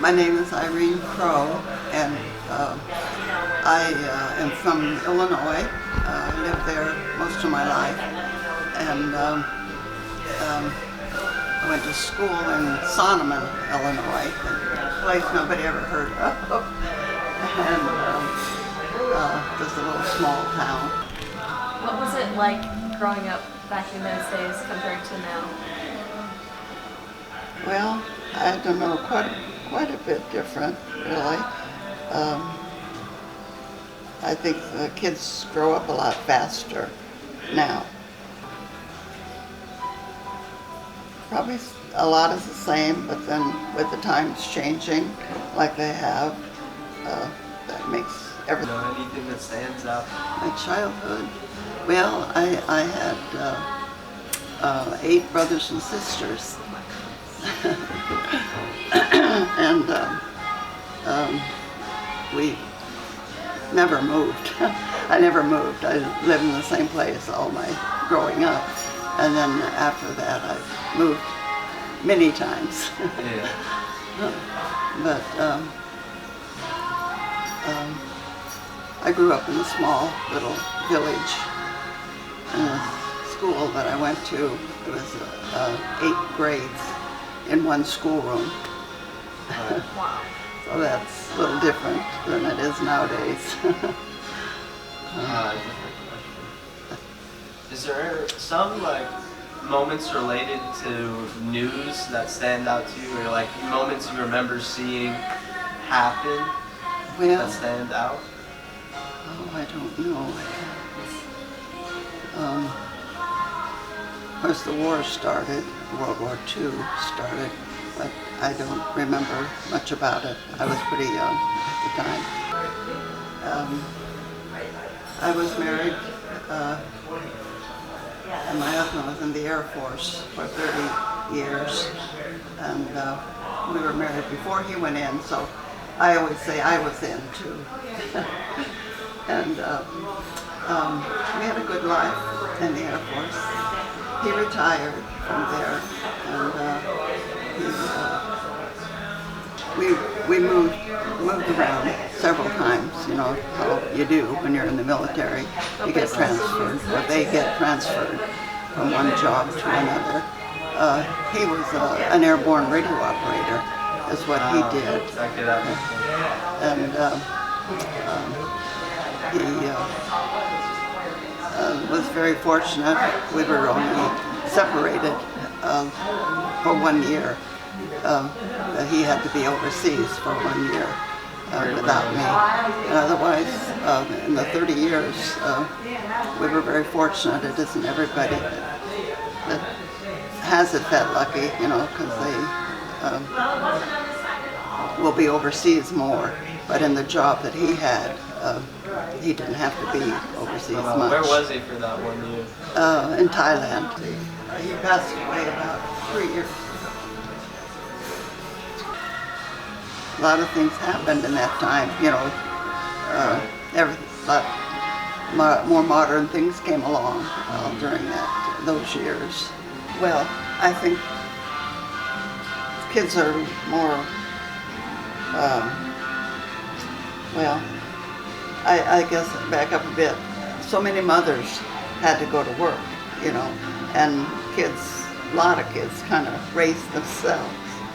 My name is Irene Crow, and I am from Illinois. I lived there most of my life, and I went to school in Sonneman, Illinois, a place nobody ever heard of, and just a little small town. What was it like growing up back in those days compared to now? Well, I don't know, quite a bit different, really. I think the kids grow up a lot faster now. Probably a lot is the same, but then with the times changing, like they have, that makes everything. You know, anything that stands out? My childhood, well, I had 8 brothers and sisters. And we never moved. I never moved. I lived in the same place all my growing up, and then after that I moved many times. Yeah. But I grew up in a small little village. And the school that I went to, it was 8 grades in one schoolroom. Wow. So that's a little different than it is nowadays. Is there some moments related to news that stand out to you, or moments you remember seeing happen that stand out? Oh, I don't know. Of course, the war started, World War II started, but I don't remember much about it. I was pretty young at the time. I was married, and my husband was in the Air Force for 30 years, and we were married before he went in, so I always say I was in too. And we had a good life in the Air Force. He retired from there, and we moved around several times. You know how you do when you're in the military. You get transferred, or they get transferred from one job to another. He was an airborne radio operator, is what he did, and he was very fortunate. We were only separated for 1 year. He had to be overseas for 1 year without me. And otherwise, in the 30 years, we were very fortunate. It isn't everybody that has it that lucky, you know, because they will be overseas more. But in the job that he had, he didn't have to be overseas much. Where was he for that 1 year? In Thailand. He passed away about 3 years ago. A lot of things happened in that time, you know. More modern things came along during those years. Well, I think kids are more, I guess back up a bit. So many mothers had to go to work, you know, and kids, a lot of kids kind of raised themselves.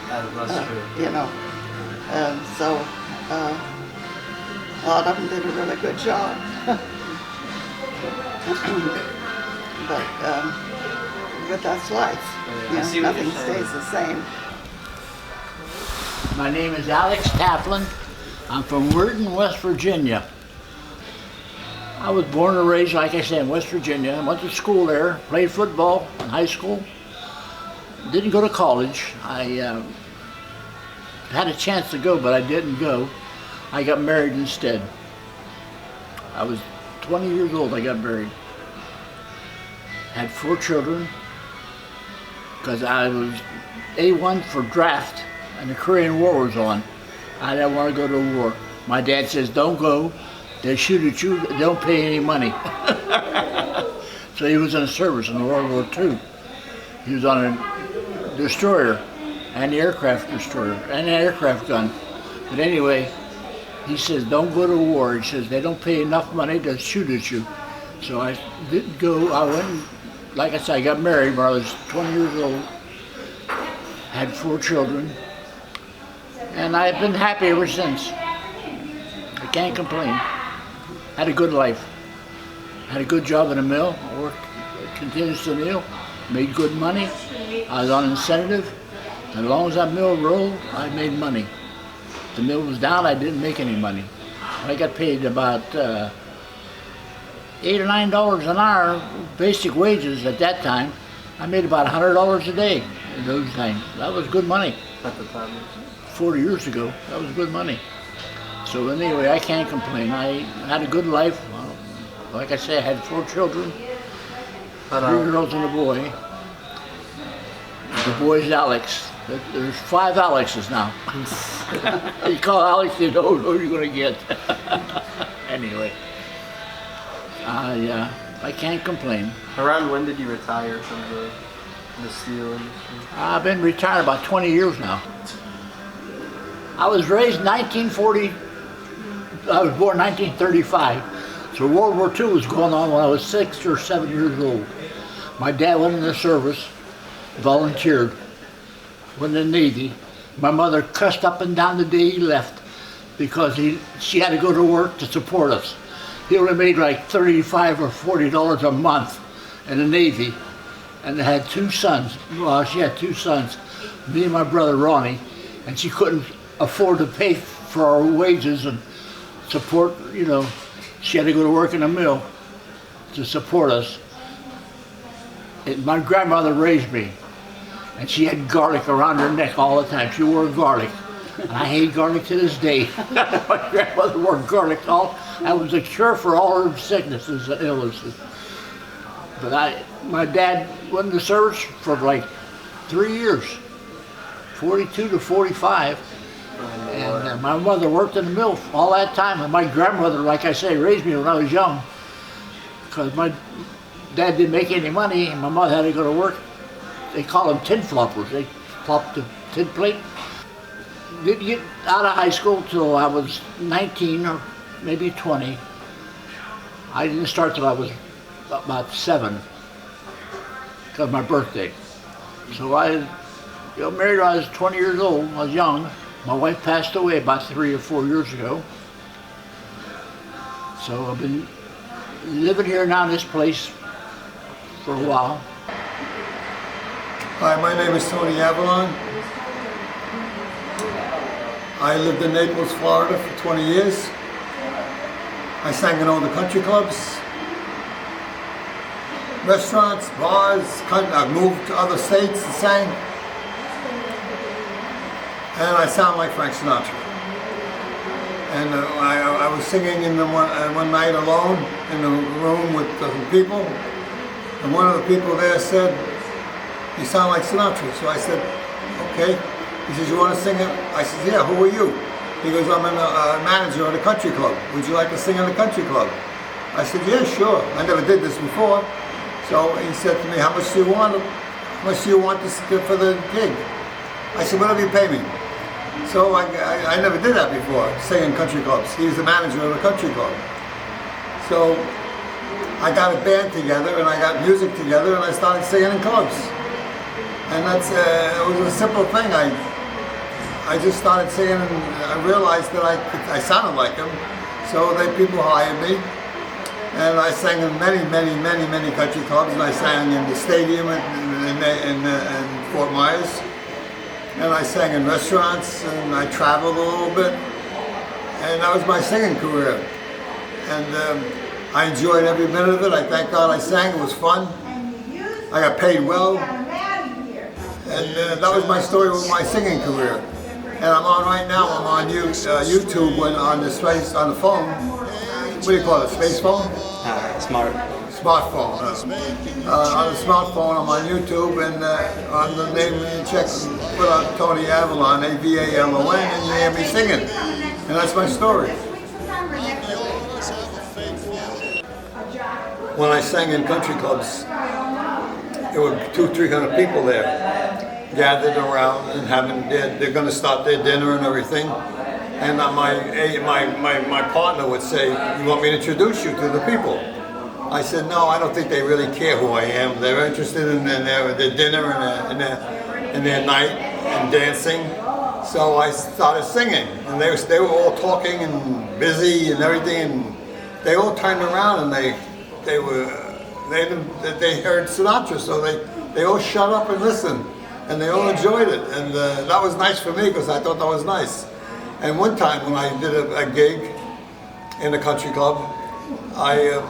That's true. You know, and so a lot of them did a really good job. But that's life. You know, nothing stays the same. My name is Alex Taplin. I'm from Weirton, West Virginia. I was born and raised, like I said, in West Virginia. I went to school there, played football in high school. Didn't go to college. I had a chance to go, but I didn't go. I got married instead. I was 20 years old, I got married. Had 4 children, because I was A1 for draft, and the Korean War was on. I didn't want to go to war. My dad says, don't go. They shoot at you, they don't pay any money. So he was in the service in World War II. He was on a destroyer, and the aircraft destroyer and the aircraft gun. But anyway, he says, don't go to war. He says, they don't pay enough money to shoot at you. So I didn't go. I went, like I said, I got married when I was 20 years old. Had 4 children. And I've been happy ever since. I can't complain. Had a good life. Had a good job in a mill. I worked continuous to the mill. Made good money. I was on incentive. As long as that mill rolled, I made money. If the mill was down, I didn't make any money. I got paid about $8 or $9 an hour, basic wages at that time. I made about $100 a day in those times. That was good money. At the time. 40 years ago, that was good money. So anyway, I can't complain. I had a good life. Like I say, I had 4 children, 3 girls and a boy. The boy's Alex. There's 5 Alexes now. You call Alex, you know who you're going to get. Anyway, I can't complain. Around when did you retire from the steel industry? I've been retired about 20 years now. I was raised in 1940. I was born 1935. So World War II was going on when I was 6 or 7 years old. My dad went in the service, volunteered, went in the Navy. My mother cussed up and down the day he left because she had to go to work to support us. He only made like $35 or $40 a month in the Navy, and they had 2 sons. Well, she had 2 sons, me and my brother Ronnie, and she couldn't afford to pay for our wages and support, you know. She had to go to work in a mill to support us. My grandmother raised me, and she had garlic around her neck all the time. She wore garlic, and I hate garlic to this day. My grandmother wore garlic. That was a cure for all her sicknesses and illnesses. But my dad went in the service for like 3 years, 42 to 45. And my mother worked in the mill all that time. And my grandmother, like I say, raised me when I was young. Because my dad didn't make any money, and my mother had to go to work. They call them tin floppers. They flopped the tin plate. Didn't get out of high school till I was 19 or maybe 20. I didn't start till I was about 7, because of my birthday. So I got married when I was 20 years old. I was young. My wife passed away about 3 or 4 years ago. So I've been living here now in this place for a while. Hi, my name is Tony Avalon. I lived in Naples, Florida for 20 years. I sang in all the country clubs, restaurants, bars. I moved to other states and sang. And I sound like Frank Sinatra. And I was singing in one night alone in a room with some people. And one of the people there said, "You sound like Sinatra." So I said, "Okay." He says, "You want to sing it?" I said, "Yeah, who are you?" He goes, "I'm a manager at a country club. Would you like to sing in a country club?" I said, "Yeah, sure." I never did this before. So he said to me, "How much do you want? How much do you want for the gig?" I said, "Whatever you pay me." So I never did that before, sing in country clubs. He was the manager of a country club. So I got a band together and I got music together and I started singing in clubs. And it was a simple thing. I just started singing and I realized that I sounded like him. So people hired me. And I sang in many country clubs, and I sang in the stadium in Fort Myers. And I sang in restaurants, and I traveled a little bit. And that was my singing career. And I enjoyed every minute of it. I thank God I sang, it was fun. I got paid well. And that was my story with my singing career. And I'm on right now, I'm on YouTube on the phone. What do you call it, space phone? Smartphone. On the smartphone, I'm on YouTube, and on the name, you check, put out Tony Avalon, Avalon, and you hear me singing. And that's my story. When I sang in country clubs, there were 200-300 people there. gathered around and they're going to start their dinner and everything. And my partner would say, "You want me to introduce you to the people?" I said, "No, I don't think they really care who I am. They're interested in their dinner and their night and dancing." So I started singing, and they were all talking and busy and everything, and they all turned around and they heard Sinatra, so they all shut up and listened, and they all enjoyed it, and that was nice for me because I thought that was nice. And one time when I did a gig in a country club, I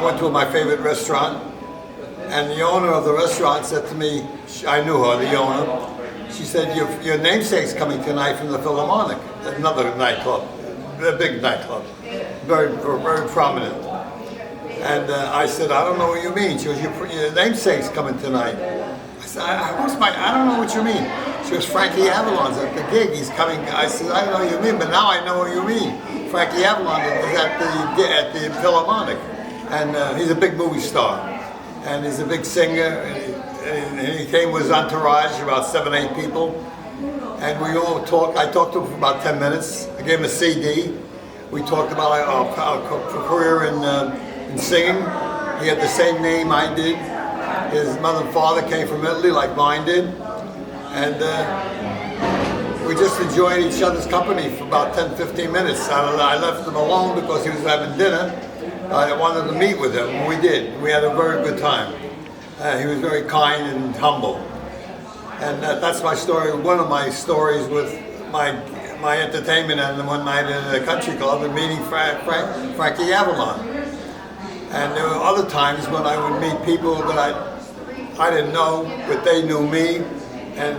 went to my favorite restaurant, and the owner of the restaurant said to me, I knew her, the owner. She said, "Your namesake's coming tonight from the Philharmonic," another nightclub, a big nightclub, very prominent. And I said, "I don't know what you mean." She goes, "Your namesake's coming tonight." I said, I don't know what you mean." She goes, "Frankie Avalon's at the gig. He's coming." I said, "I don't know what you mean, but now I know what you mean. Frankie Avalon is at the Philharmonic, and he's a big movie star, and he's a big singer. And he came with his entourage, about 7, 8 people, and we all talked. I talked to him for about 10 minutes. I gave him a CD. We talked about our career in singing. He had the same name I did. His mother and father came from Italy, like mine did, and we just enjoyed each other's company for about 10, 15 minutes. I left him alone because he was having dinner. I wanted to meet with him, and we did. We had a very good time. He was very kind and humble. And that's my story, one of my stories with my entertainment and one night in a country club and meeting Frankie Avalon. And there were other times when I would meet people that I didn't know, but they knew me, and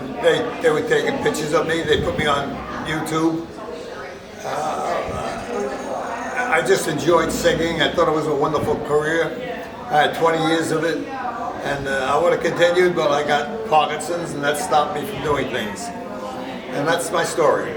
they were taking pictures of me. They put me on YouTube. I just enjoyed singing. I thought it was a wonderful career. I had 20 years of it, and I would have continued, but I got Parkinson's, and that stopped me from doing things. And that's my story.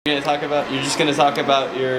You're just gonna talk about your